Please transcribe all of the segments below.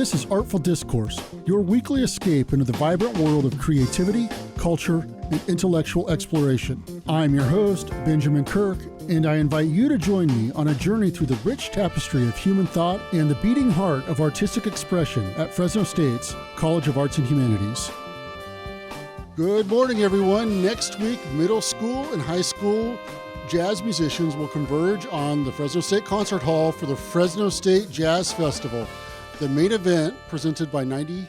This is Artful Discourse, your weekly escape into the vibrant world of creativity, culture, and intellectual exploration. I'm your host, Benjamin Kirk, and I invite you to join me on a journey through the rich tapestry of human thought and the beating heart of artistic expression at Fresno State's College of Arts and Humanities. Good morning, everyone. Next week, middle school and high school jazz musicians will converge on the Fresno State Concert Hall for the Fresno State Jazz Festival. The main event, presented by 90.7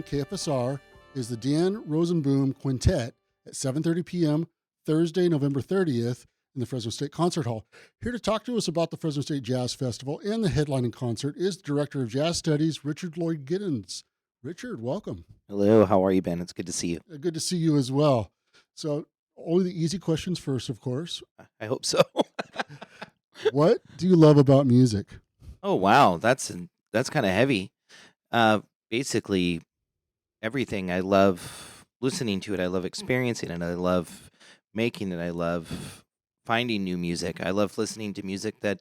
KFSR, is the Dan Rosenboom Quintet at 7:30 p.m. Thursday, November 30th in the Fresno State Concert Hall. Here to talk to us about the Fresno State Jazz Festival and the headlining concert is the Director of Jazz Studies, Lloyd Giddens. Richard, welcome. Hello, how are you, Ben? It's good to see you. Good to see you as well. So, only the easy questions first, of course. I hope so. What do you love about music? Oh, wow. That's kind of heavy. Basically, everything. I love listening to it. I love experiencing it. I love making it. I love finding new music. I love listening to music that,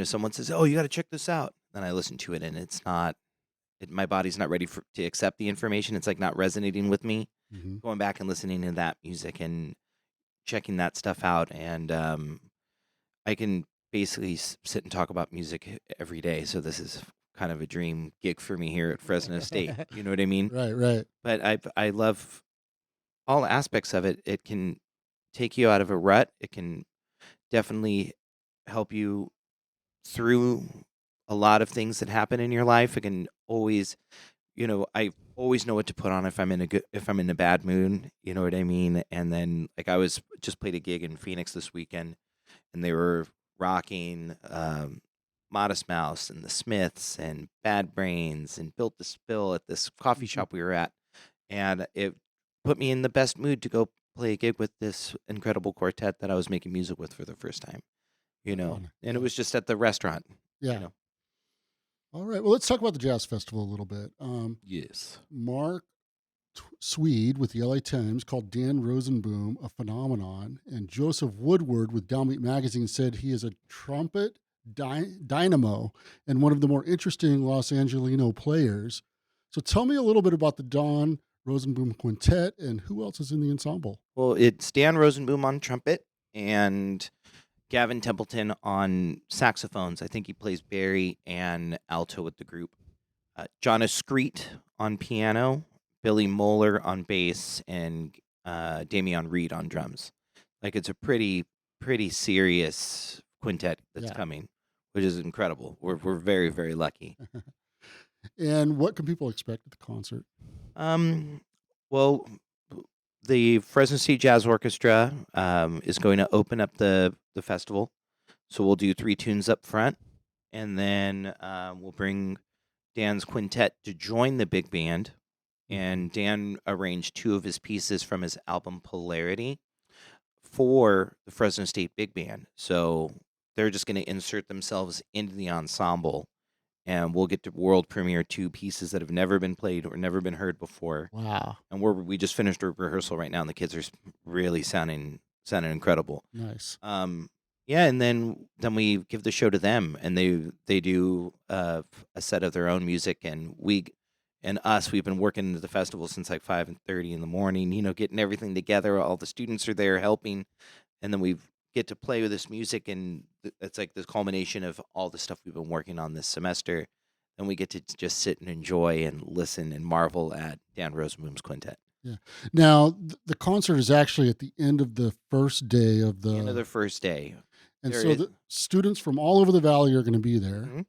someone says, oh, you got to check this out. Then I listen to it, and it's not, my body's not ready to accept the information. It's like not resonating with me. Mm-hmm. Going back and listening to that music and checking that stuff out. And I can basically sit and talk about music every day. So this is kind of a dream gig for me here at Fresno State. You know what I mean? Right. But I love all aspects of it. It can take you out of a rut. It can definitely help you through a lot of things that happen in your life. It can always, I always know what to put on if I'm in a bad mood. You know what I mean? And then I was just played a gig in Phoenix this weekend, and they were rocking Modest Mouse and the Smiths and Bad Brains and Built to Spill at this coffee shop we were at, and it put me in the best mood to go play a gig with this incredible quartet that I was making music with for the first time. And it was just at the restaurant. Yeah. All right. Well, let's talk about the Jazz Festival a little bit. Yes. Mark Swede with the LA Times called Dan Rosenboom a phenomenon, and Joseph Woodward with Downbeat Magazine said he is a trumpet dynamo and one of the more interesting Los Angelino players. So tell me a little bit about the Dan Rosenboom Quintet and who else is in the ensemble. Well, it's Dan Rosenboom on trumpet and Gavin Templeton on saxophones. I think he plays Barry and alto with the group. John Escreet on piano, Billy Moeller on bass, and Damian Reed on drums. Like, it's a pretty serious quintet that's coming, which is incredible. We're very, very lucky. And what can people expect at the concert? Well, the Fresno State Jazz Orchestra is going to open up the festival. So we'll do 3 tunes up front, and then we'll bring Dan's quintet to join the big band. And Dan arranged 2 of his pieces from his album Polarity for the Fresno State Big Band. So they're just going to insert themselves into the ensemble, and we'll get to world premiere 2 pieces that have never been played or never been heard before. Wow. And we just finished a rehearsal right now, and the kids are really sounding incredible. Nice. Yeah, and then we give the show to them, and they do a set of their own music, and we've been working at the festival since like 5:30 in the morning, getting everything together. All the students are there helping, and then we get to play with this music, and it's like the culmination of all the stuff we've been working on this semester. And we get to just sit and enjoy and listen and marvel at Dan Rosenboom's quintet. Yeah. Now, the concert is actually at the end of the first day of the... End of the first day. And so the students from all over the valley are going to be there. Mm-hmm.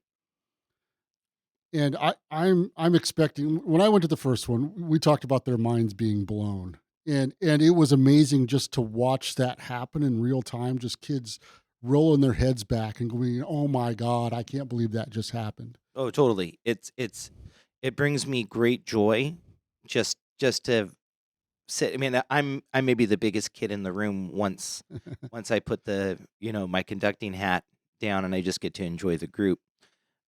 And I'm expecting, when I went to the first one, we talked about their minds being blown. And it was amazing just to watch that happen in real time, just kids rolling their heads back and going, oh my God, I can't believe that just happened. Oh, totally. It brings me great joy just to sit. I mean, I may be the biggest kid in the room once I put the, my conducting hat down and I just get to enjoy the group.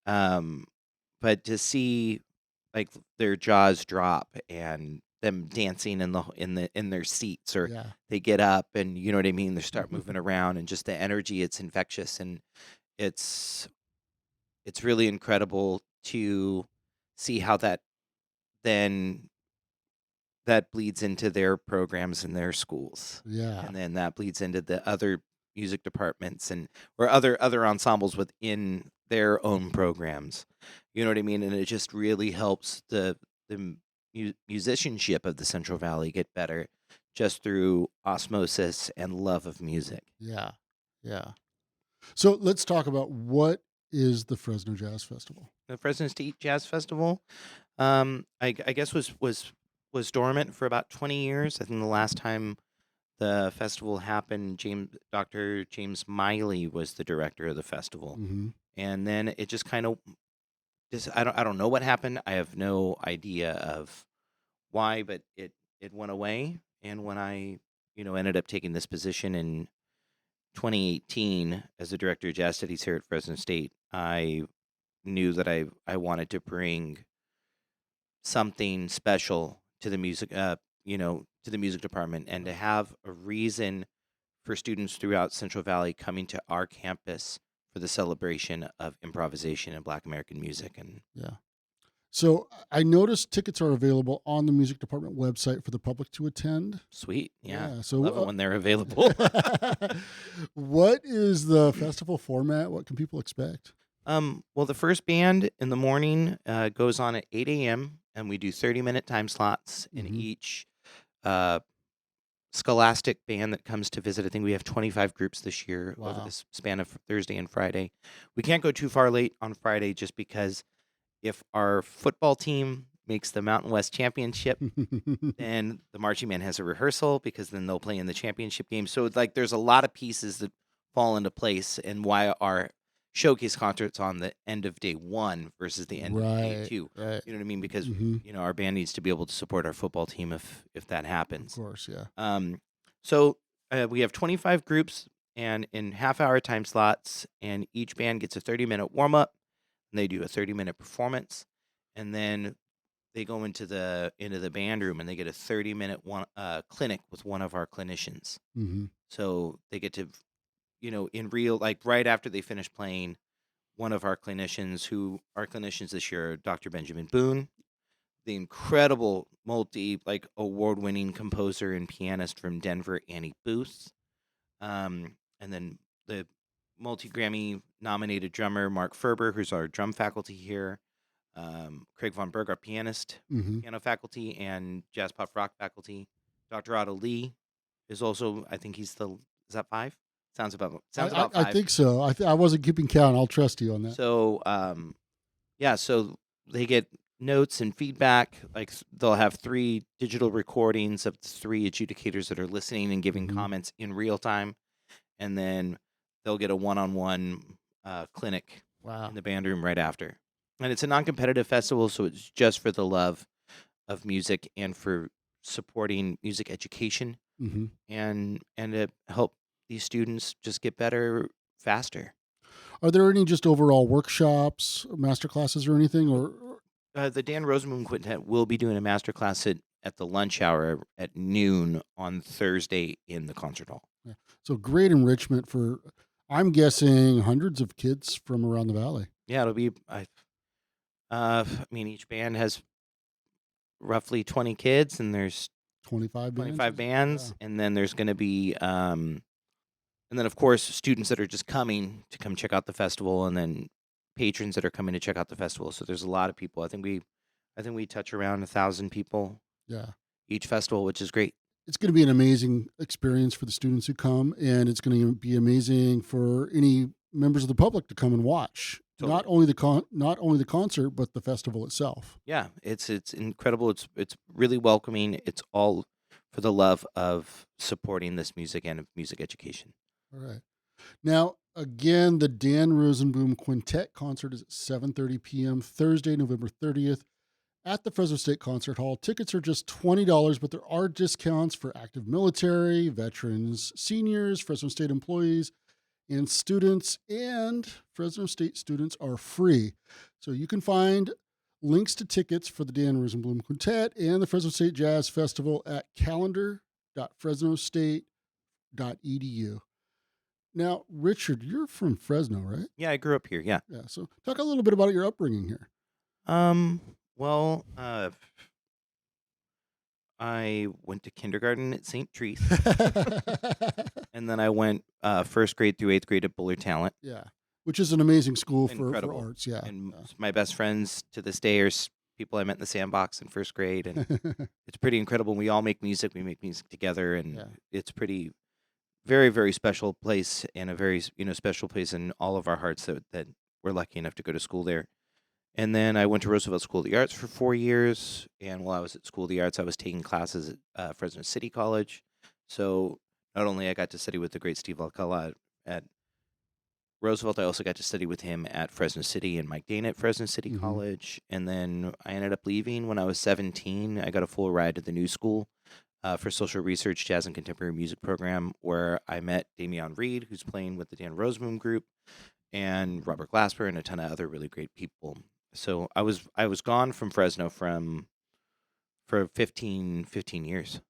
But to see like their jaws drop and them dancing in their seats, or they get up and you know what I mean, they start moving around, and just the energy, it's infectious, and it's really incredible to see how then that bleeds into their programs in their schools. Yeah. And then that bleeds into the other music departments or other ensembles within their own programs. You know what I mean? And it just really helps the musicianship of the Central Valley get better just through osmosis and love of music. Yeah. Yeah. So let's talk about what is the Fresno Jazz Festival. The Fresno State Jazz Festival, I guess was dormant for about 20 years. I think the last time the festival happened, Dr. James Miley was the director of the festival, Mm-hmm. and then it just kind of just I don't know what happened. I have no idea of why, but it went away. And when I ended up taking this position in 2018 as the director of jazz studies here at Fresno State, I knew that I wanted to bring something special to the music to the music department, and to have a reason for students throughout Central Valley coming to our campus for the celebration of improvisation and Black American music. And Yeah. So I noticed tickets are available on the music department website for the public to attend. sweet, yeah. Yeah. I So love it when they're available. what is the festival format? What can people expect? Well, the first band in the morning goes on at 8 a.m. and we do 30-minute time slots in Mhm. each uh, scholastic band that comes to visit. I think we have 25 groups this year over Wow. this span of Thursday and Friday. We can't go too far late on Friday just because if our football team makes the Mountain West Championship, then the marching band has a rehearsal because then they'll play in the championship game. So it's like there's a lot of pieces that fall into place, and why our showcase concerts on the end of day one versus the end of day Right. two. Right. You know what I mean? Because Mhm. our band needs to be able to support our football team if that Of happens. course. Yeah. So we have 25 groups and in half-hour time slots, and each band gets a 30-minute warm-up, and they do a 30-minute performance, and then they go into the band room and they get a 30-minute clinic with one of our clinicians. Mm-hmm. So they get to, in real, like right after they finish playing, one of our clinicians, who our clinicians this year are Dr. Benjamin Boone, the incredible award-winning composer and pianist from Denver, Annie Booth, and then the multi-Grammy nominated drummer Mark Ferber, who's our drum faculty here, Craig Von Berg, our Mm-hmm. piano faculty, and jazz pop rock faculty. Dr. Otto Lee is also, I think is that five? Sounds about I five. think so. I wasn't keeping count. I'll trust you on that. So, so they get notes and feedback. Like they'll have 3 digital recordings of the 3 adjudicators that are listening and giving Mhm. comments in real time, and then they'll get a one-on-one clinic Wow. in the band room right after. And it's a non-competitive festival, so it's just for the love of music and for supporting music education, Mm-hmm. and to help these students just get better faster. Are there any just overall workshops, master classes, or anything? Or The Dan Rosenblum Quintet will be doing a master class at the lunch hour at noon on Thursday in the concert hall. yeah. So great enrichment for, I'm guessing, hundreds of kids from around the valley. Yeah, it'll be. I mean, each band has roughly 20 kids, and there's 25 bands. 25 bands, and then there's going to be, and then of course students that are just coming to come check out the festival, and then patrons that are coming to check out the festival. So there's a lot of people. I think we touch around 1,000 people Yeah. each festival, which is great. It's going to be an amazing experience for the students who come, and it's going to be amazing for any members of the public to come and watch. Totally. Not only the concert, but the festival itself. Yeah, it's incredible. It's really welcoming. It's all for the love of supporting this music and of music education. All right. Now, again, the Dan Rosenblum Quintet concert is at 7:30 p.m. Thursday, November 30th at the Fresno State Concert Hall. Tickets are just $20, but there are discounts for active military, veterans, seniors, Fresno State employees, and students. And Fresno State students are free. So you can find links to tickets for the Dan Rosenblum Quintet and the Fresno State Jazz Festival at calendar.fresnostate.edu. Now, Richard, you're from Fresno, right? Yeah, I grew up here. Yeah. Yeah. So talk a little bit about your upbringing here. Um, well, I went to kindergarten at St. Therese, and then I went first grade through eighth grade at Bullard Talent. Yeah, which is an amazing school for Incredible. arts. Yeah, And my best friends to this day are people I met in the sandbox in first grade, and yeah, it's pretty incredible. We all make music. We make music together, and yeah. it's pretty very, very special place, and a very special place in all of our hearts that we're lucky enough to go to school there. And then I went to Roosevelt School of the Arts for 4 years. And while I was at School of the Arts, I was taking classes at Fresno City College. So not only I got to study with the great Steve Alcala at Roosevelt, I also got to study with him at Fresno City and Mike Dana at Fresno City Hmm. College. And then I ended up leaving when I was 17. I got a full ride to the New School for Social Research, Jazz and Contemporary Music program, where I met Damian Reed, who's playing with the Dan Rosenboom Group, and Robert Glasper, and a ton of other really great people. So I was gone from Fresno for 15 years.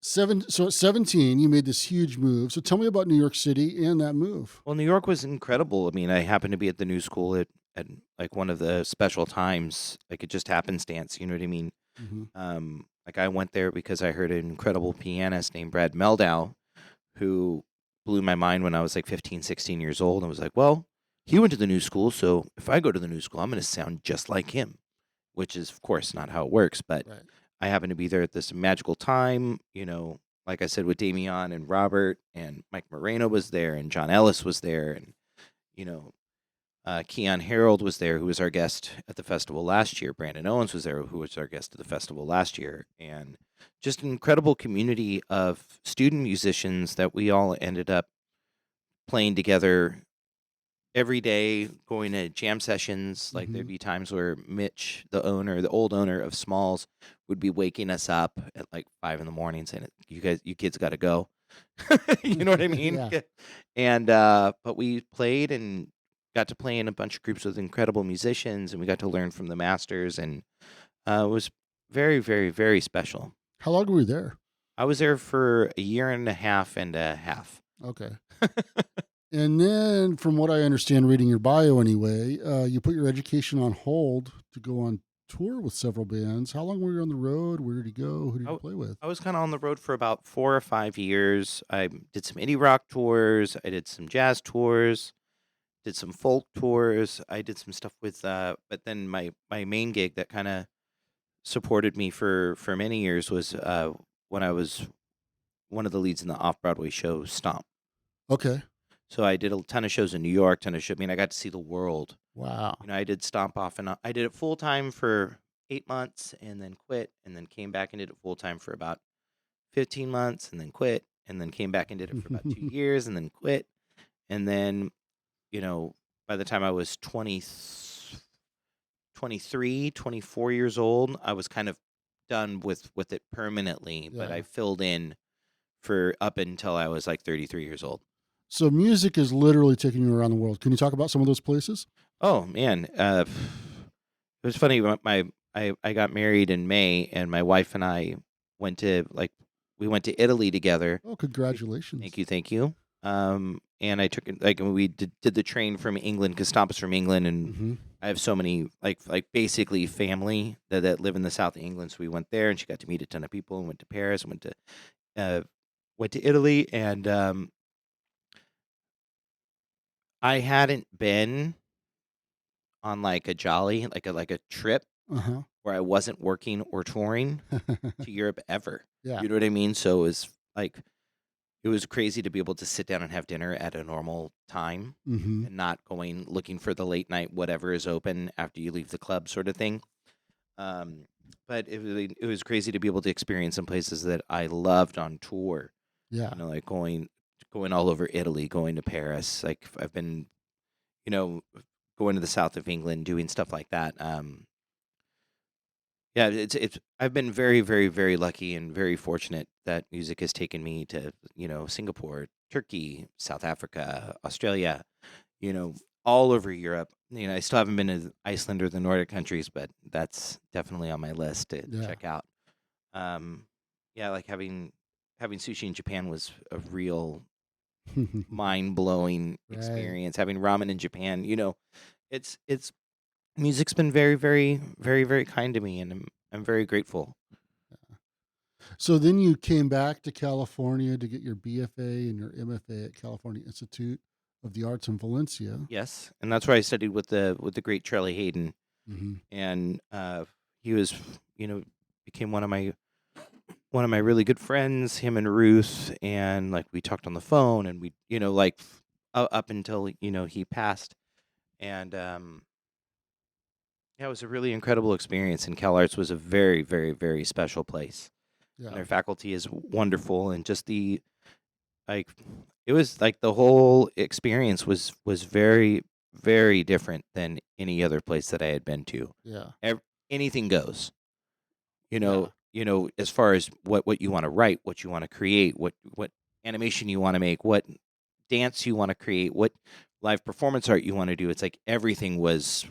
So at 17, you made this huge move. So tell me about New York City and that move. Well, New York was incredible. I mean, I happened to be at the New School at like one of the special times, like it just happenstance. You know what I mean? Hmm. Like I went there because I heard an incredible pianist named Brad Meldow, who blew my mind when I was like 15, 16 years old. I was like, well, he went to the New School, so if I go to the New School, I'm going to sound just like him, which is, of course, not how it works. But Right. I happened to be there at this magical time, like I said, with Damian and Robert, and Mike Moreno was there, and John Ellis was there, and, you know, Keon Harold was there, who was our guest at the festival last year. Brandon Owens was there, who was our guest at the festival last year. And just an incredible community of student musicians that we all ended up playing together every day, going to jam sessions. Like Hmm. there'd be times where Mitch, the old owner of Smalls, would be waking us up at like 5 in the morning saying, you kids got to go. You know what I mean? Yeah. And but we played and got to play in a bunch of groups with incredible musicians, and we got to learn from the masters, and it was very, very, very special. How long were you there? I was there for a year and a half and a half. Okay. And then, from what I understand, reading your bio anyway, you put your education on hold to go on tour with several bands. How long were you on the road? Where did you go? Who did I, you w- play with? I was kind of on the road for about 4 or 5 years. I did some indie rock tours. I did some jazz tours. Did some folk tours. I did some stuff with, but then my main gig that kind of supported me for many years was when I was one of the leads in the off Broadway show Stomp. Okay. So I did a ton of shows in New York, ton of shows. I mean, I got to see the world. Wow. I did Stomp off and on. I did it full time for 8 months and then quit, and then came back and did it full time for about 15 months and then quit, and then came back and did it for about 2 years and then quit. And then, you know, by the time I was 23, 24 years old, I was kind of done with it permanently, but I Yeah. filled in for up until I was like 33 years old. So music is literally taking you around the world. Can you talk about some of those places? Oh man, it was funny. I got married in May, and my wife and I we went to Italy together. Oh, congratulations. Thank you. And I took it like we did the train from England because Stomp is from England, and Hmm. I have so many like basically family that live in the south of England. So we went there, and she got to meet a ton of people, and went to Paris, and uh, went to Italy, and I hadn't been on like a jolly like a trip Uh huh. where I wasn't working or touring to Europe ever. Yeah. You know what I mean? So it was crazy to be able to sit down and have dinner at a normal time Hmm. and not going looking for the late night whatever is open after you leave the club sort of thing. Um, but it was crazy to be able to experience some places that I loved on tour. Yeah. Like going all over Italy, going to Paris. Like I've been, you know, going to the south of England, doing stuff like that. Yeah, it's I've been very, very, very lucky and very fortunate that music has taken me to, Singapore, Turkey, South Africa, Australia, you know, all over Europe. I still haven't been to Iceland or the Nordic countries, but that's definitely on my list to Yeah. check out. Um, yeah, like having sushi in Japan was a real mind blowing Right. experience. Having ramen in Japan, it's music's been very, very, very, very kind to me, and I'm very grateful. So then you came back to California to get your BFA and your MFA at California Institute of the Arts in Valencia. Yes, and that's where I studied with the great Charlie Hayden, Mm-hmm. and he was, became one of my really good friends. Him and Ruth, and like we talked on the phone, and we, like up until he passed, and yeah, it was a really incredible experience. And Cal Arts was a very, very, very special place, and Yeah. their faculty is wonderful, and just the like it was like the whole experience was very, very different than any other place that I had been to. Yeah. Anything goes, Yeah. as far as what you want to write, what you want to create, what animation you want to make, what dance you want to create, what live performance art you want to do. It's like everything was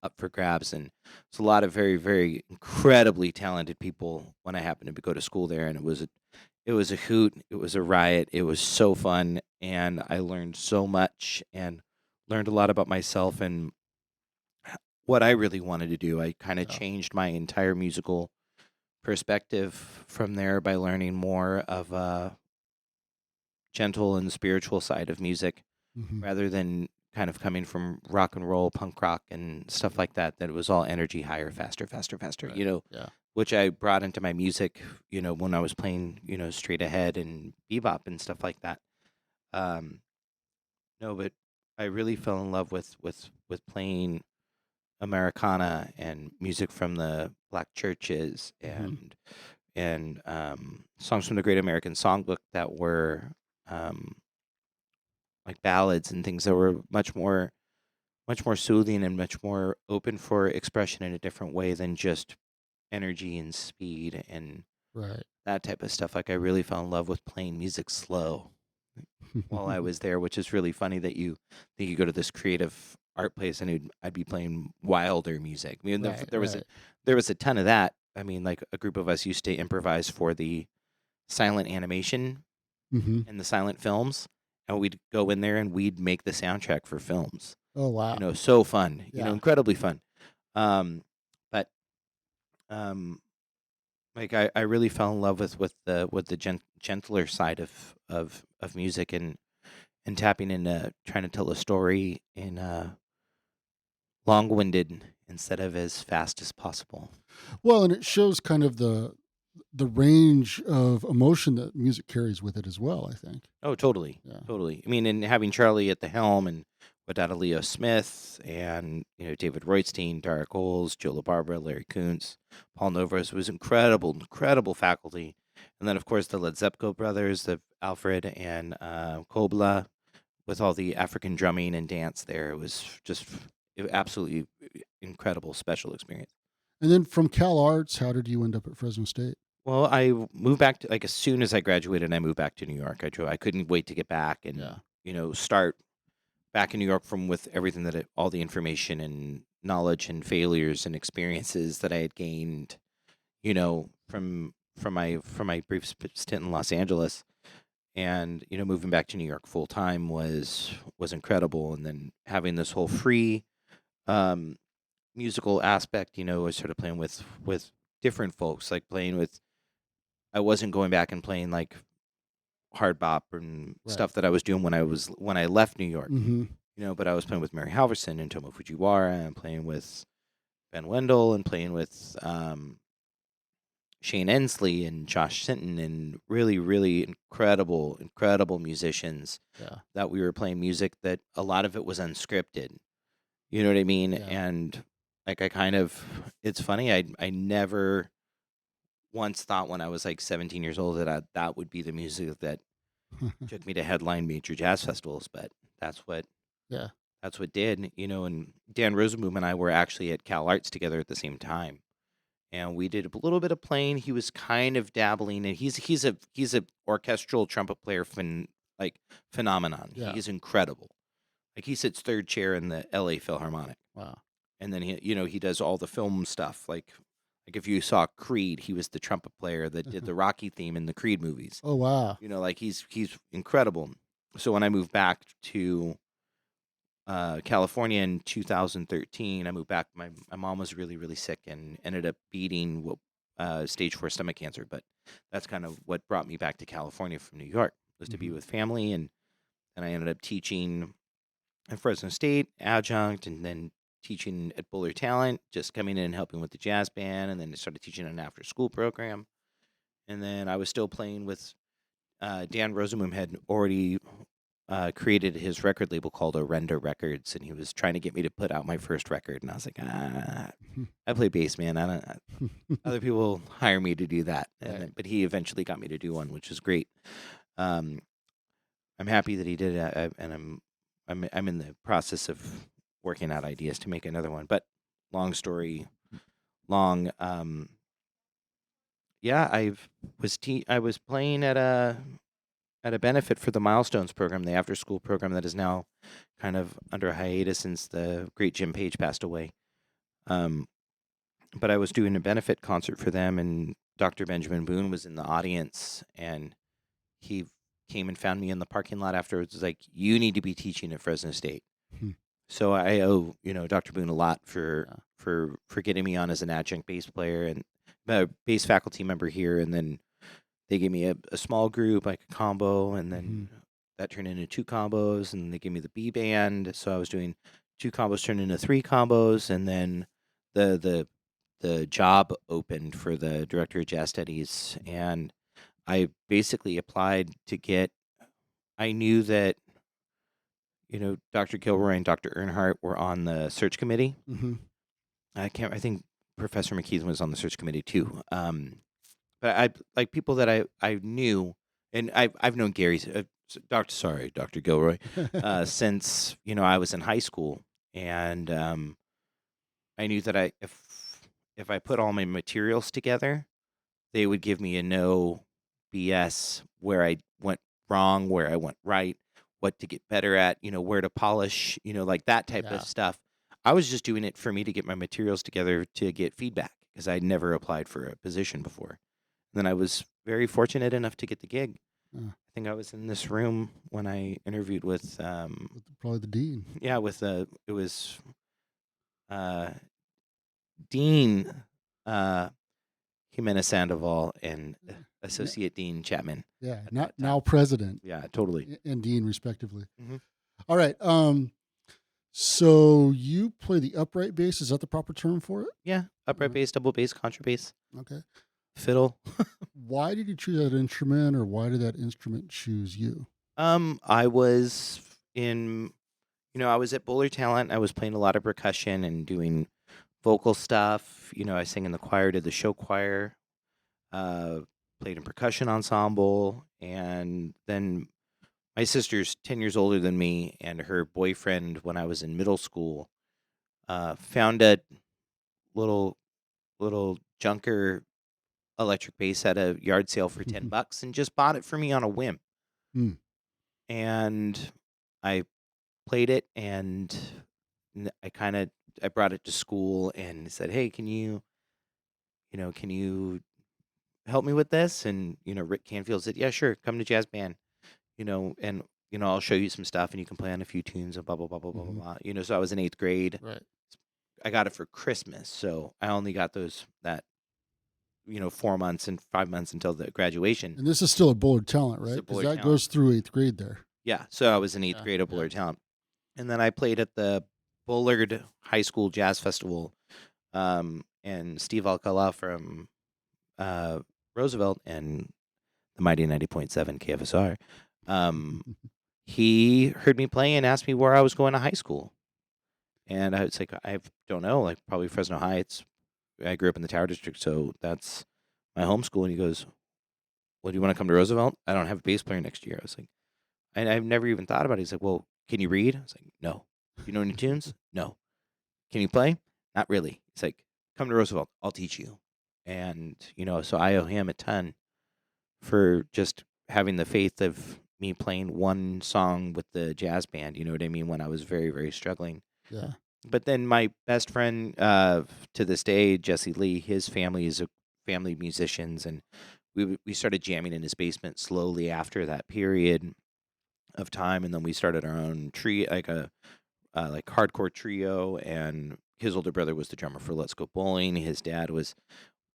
up for grabs, and it's a lot of very, very incredibly talented people when I happened to go to school there, and it was a hoot, it was a riot, it was so fun, and I learned so much and learned a lot about myself and what I really wanted to do. I kind of Yeah. changed my entire musical perspective from there by learning more of a gentle and spiritual side of music Mm-hmm. rather than kind of coming from rock and roll, punk rock, and stuff like that. That it was all energy, higher, faster, faster, faster. Right. Yeah. Which I brought into my music. When I was playing, straight ahead and bebop and stuff like that. Um, no, but I really fell in love with playing Americana and music from the black churches Mm-hmm. and songs from the Great American Songbook that were um, like ballads and things that were much more soothing and much more open for expression in a different way than just energy and speed and Right. that type of stuff. Like I really fell in love with playing music slow while I was there, which is really funny that you go to this creative art place and I'd be playing wilder music. I mean, Right. there was Right. there was a ton of that. I mean, like a group of us used to improvise for the silent animation Mm-hmm. and the silent films, and we'd go in there and we'd make the soundtrack for films. Oh wow. So fun. Yeah. Incredibly fun. Um, but like I really fell in love with the gentler side of music and tapping into trying to tell a story in long-winded instead of as fast as possible. Well, and it shows kind of the range of emotion that music carries with it as well, I think. Oh, totally, Yeah. totally. I mean, and having Charlie at the helm and without Leo Smith and David Reutzstein, Dara Coles, Joe LaBarbera, Larry Kuntz, Paul Novros was incredible, incredible faculty. And then of course the Led Zepko brothers, the Alfred and Kobla, with all the African drumming and dance there. It was just absolutely incredible, special experience. And then from Cal Arts, how did you end up at Fresno State? Well, I moved back to like as soon as I graduated, I moved back to New York. I couldn't wait to get back and Yeah. start back in New York from with everything all the information and knowledge and failures and experiences that I had gained, from my brief stint in Los Angeles, and moving back to New York full time was incredible, and then having this whole free um, musical aspect, I started playing with different folks, like playing with. I wasn't going back and playing like hard bop and Right. stuff that I was doing when I left New York. Mm-hmm. But I was playing with Mary Halverson and Tomo Fujiwara and playing with Ben Wendell and playing with Shane Ensley and Josh Sinton and really, really incredible, incredible musicians Yeah. that we were playing music that a lot of it was unscripted. You know what I mean? Yeah. And like it's funny, I never once thought when I was like 17 years old that would be the music that took me to headline major jazz festivals, but that's what Yeah. that's what did, and Dan Rosenboom and I were actually at Cal Arts together at the same time. And we did a little bit of playing. He was kind of dabbling, and he's a orchestral trumpet player like phenomenon. Yeah. He's incredible. Like he sits third chair in the L.A. Philharmonic, Wow. and then he does all the film stuff. Like if you saw Creed, he was the trumpet player that did the Rocky theme in the Creed movies. Oh wow. Like he's incredible. So when I moved back to California in 2013. I moved back. My mom was really, really sick and ended up beating stage 4 stomach cancer. But that's kind of what brought me back to California from New York, was to be Mhm. with family. And I ended up teaching at Fresno State, adjunct, and then teaching at Buller Talent, just coming in and helping with the jazz band. And then I started teaching an after school program. And then I was still playing with Dan Rosenblum had already created his record label called Orenda Records, and he was trying to get me to put out my first record. And I was like, I play bass, man. I don't. Other people hire me to do that, but he eventually got me to do one, which is great. Um, I'm happy that he did it, and I'm in the process of working out ideas to make another one. But long story long, yeah, I was playing at a benefit for the Milestones program, the after school program that is now kind of under hiatus since the great Jim Page passed away. Um, but I was doing a benefit concert for them, and Dr. Benjamin Boone was in the audience, and he came and found me in the parking lot afterwards. Was like, "You need to be teaching at Fresno State." Hmm. So I owe Dr. Boone a lot for Yeah. for getting me on as an adjunct bass player and bass faculty member here, and then they gave me a small group, like a combo, and then that turned into 2 combos, and they gave me the B band. So I was doing 2 combos turned into 3 combos, and then the job opened for the director of jazz studies, and I basically applied to get. I knew that Dr. Gilroy and Dr. Earnhardt were on the search committee. Mm-hmm. I think Professor McKeith was on the search committee too. But I like people that I knew, and I've known Dr. Gilroy, since I was in high school, and I knew that if I put all my materials together, they would give me a no BS where I went wrong, where I went right, what to get better at, where to polish, like that type Yeah. of stuff. I was just doing it for me to get my materials together to get feedback because I'd never applied for a position before. And then I was very fortunate enough to get the gig. Yeah. I think I was in this room when I interviewed with, Probably the dean. yeah, it was Dean Jimenez Sandoval and Associate Dean Chapman. Yeah, at not that time. now president Yeah, totally. and dean, respectively. Mhm. All right. So you play the upright bass. Is that the proper term for it? Yeah, upright bass, double bass, contrabass, Okay. fiddle. Why did you choose that instrument, or why did that instrument choose you? I was I was at Buller Talent. I was playing a lot of percussion and doing vocal stuff. I sang in the choir, did the show choir, played in percussion ensemble, and then my sister's 10 years older than me, and her boyfriend, when I was in middle school, found a little junker electric bass at a yard sale for $10 and just bought it for me on a whim. Hmm. And I played it, and I brought it to school and said, "Hey, can you help me with this?" And Rick Canfield said, "Yeah, sure. Come to jazz band. And I'll show you some stuff, and you can play on a few tunes and blah blah blah blah blah Mhm. blah." So I was in 8th grade. Right. I got it for Christmas, so I only got that 4 months and 5 months until the graduation. And this is still a Bullard Talent, This is right? a Because Bullard that Talent. goes through 8th grade there. Yeah, so I was in 8th Yeah, grade at yeah. Bullard Talent, and then I played at the Bullard High School Jazz Festival, and Steve Alcala from Roosevelt and the mighty 90.7 KFSR. He heard me play and asked me where I was going to high school. And I was like, I don't know, like probably Fresno Heights. I grew up in the Tower District, so that's my home school. And he goes, "Well, do you want to come to Roosevelt? I don't have a bass player next year." I was like, and I've never even thought about it. He's like, "Well, can you read?" I was like, "No." "Do you know any tunes?" "No." "Can you play?" "Not really." He's like, "Come to Roosevelt. I'll teach you." And, so I owe him a ton for just having the faith of me playing one song with the jazz band, you know what I mean, when I was very, very struggling. Yeah. But then my best friend to this day, Jesse Lee, his family is a family of musicians, and we started jamming in his basement slowly after that period of time, and then we started our own like hardcore trio, and his older brother was the drummer for Let's Go Bowling. His dad was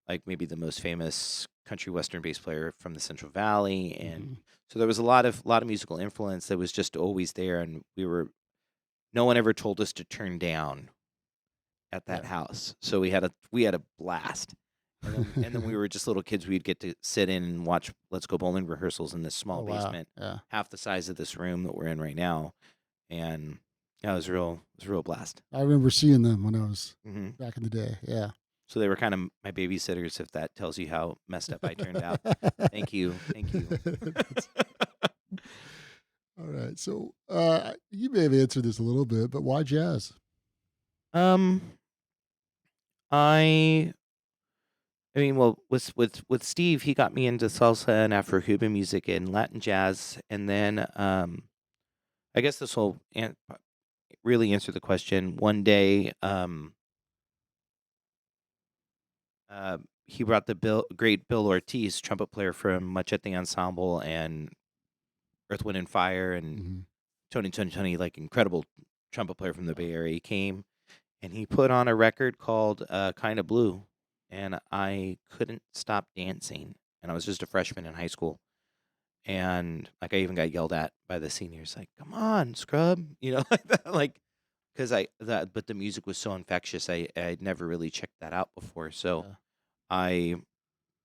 like maybe the most famous country western bass player from the Central Valley, and so there was a lot of musical influence that was just always there, and no one ever told us to turn down at that house. So we had a blast. And then we were just little kids. We'd get to sit in and watch Let's Go Bowling rehearsals in this small basement, half the size of this room that we're in right now. And yeah, it was a real blast. I remember seeing them when I was back in the day. Yeah. So they were kind of my babysitters, if that tells you how messed up I turned out. Thank you. All right. So you may have answered this a little bit, but why jazz? I mean, well, with Steve, he got me into salsa and Afro-Cuban music and Latin jazz, and then I guess this will really answer the question. One day, he brought the great Bill Ortiz, trumpet player from Machete Ensemble and Earth, Wind and Fire, and Tony, like incredible trumpet player from the Bay Area. He came and he put on a record called "Kind of Blue." And I couldn't stop dancing. And I was just a freshman in high school. And like I even got yelled at by the seniors, like, "Come on, scrub," like that, like, because but the music was so infectious. I'd never really checked that out before. So I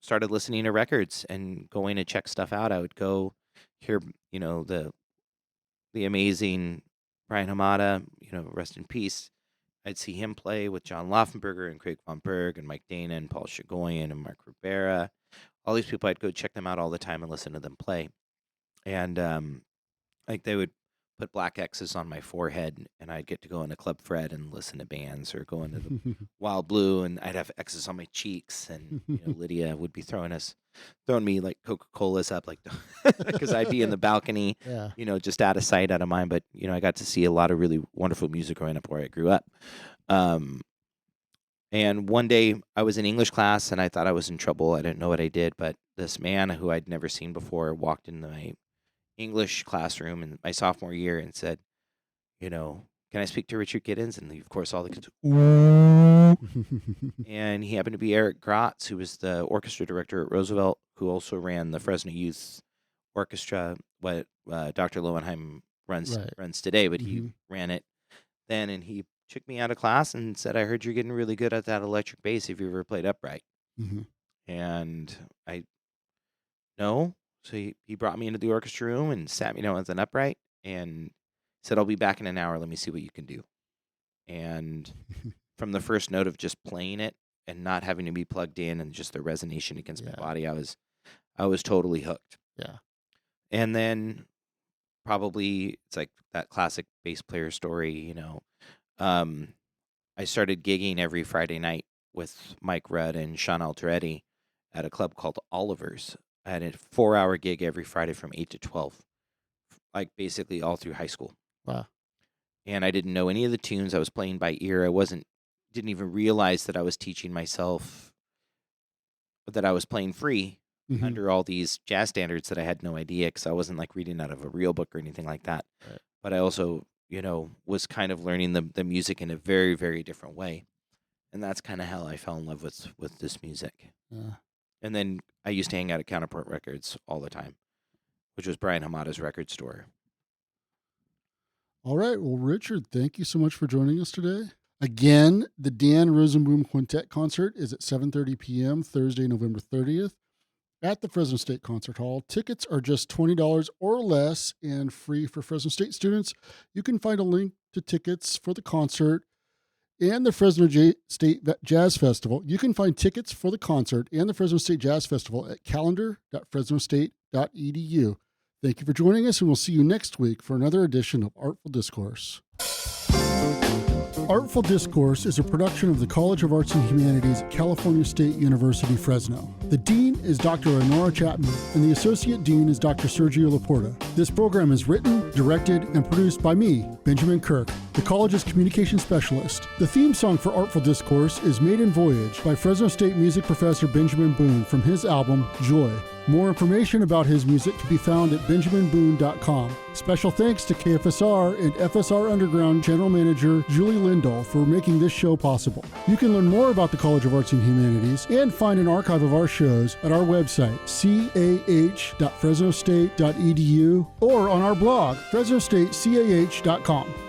started listening to records and going to check stuff out. I would go hear, the amazing Brian Hamada, rest in peace. I'd see him play with John Laufenberger and Craig Von Berg and Mike Dana and Paul Chagoyan and Mark Rivera. All these people, I'd go check them out all the time and listen to them play. And like they would put black X's on my forehead, and I'd get to go into Club Fred and listen to bands, or go into the Wild Blue, and I'd have X's on my cheeks. And Lydia would be throwing me like Coca-Colas up, like because I'd be in the balcony, just out of sight, out of mind. But I got to see a lot of really wonderful music growing up where I grew up. And one day I was in English class and I thought I was in trouble. I didn't know what I did, but this man who I'd never seen before walked into my English classroom in my sophomore year and said, "Can I speak to Richard Giddens?" And of course all the kids, and he happened to be Eric Grotz, who was the orchestra director at Roosevelt, who also ran the Fresno Youth Orchestra, what Dr. Lowenheim runs today, but he ran it then, and he took me out of class and said, "I heard you're getting really good at that electric bass. Have you ever played upright?" And I, no. So he brought me into the orchestra room and sat me down with an upright and said, "I'll be back in an hour. Let me see what you can do." And from the first note of just playing it and not having to be plugged in and just the resonation against my body, I was totally hooked. Yeah. And then probably it's like that classic bass player story, I started gigging every Friday night with Mike Rudd and Sean Alteretti at a club called Oliver's. I had a 4-hour gig every Friday from 8 to 12, like basically all through high school. Wow. And I didn't know any of the tunes. I was playing by ear. Didn't even realize that I was teaching myself, that I was playing free under all these jazz standards that I had no idea, because I wasn't like reading out of a real book or anything like that. Right. But I also, was kind of learning the music in a very, very different way. And that's kind of how I fell in love with this music. Yeah. And then I used to hang out at Counterpoint Records all the time, which was Brian Hamada's record store. All right. Well, Richard, thank you so much for joining us today. Again, the Dan Rosenboom Quintet concert is at 7:30 p.m. Thursday, November 30th at the Fresno State Concert Hall. Tickets are just $20 or less and free for Fresno State students. You can find a link to tickets for the concert and the Fresno State Jazz Festival. You can find tickets for the concert and the Fresno State Jazz Festival at calendar.fresnostate.edu. Thank you for joining us, and we'll see you next week for another edition of Artful Discourse. Artful Discourse is a production of the College of Arts and Humanities at California State University, Fresno. The Dean is Dr. Honora Chapman, and the Associate Dean is Dr. Sergio Laporta. This program is written, directed, and produced by me, Benjamin Kirk, the college's communication specialist. The theme song for Artful Discourse is Maiden Voyage by Fresno State music professor Benjamin Boone from his album, Joy. More information about his music can be found at benjaminboone.com. Special thanks to KFSR and FSR Underground General Manager Julie Lindahl for making this show possible. You can learn more about the College of Arts and Humanities and find an archive of our shows at our website, cah.fresnostate.edu, or on our blog, fresnostatecah.com.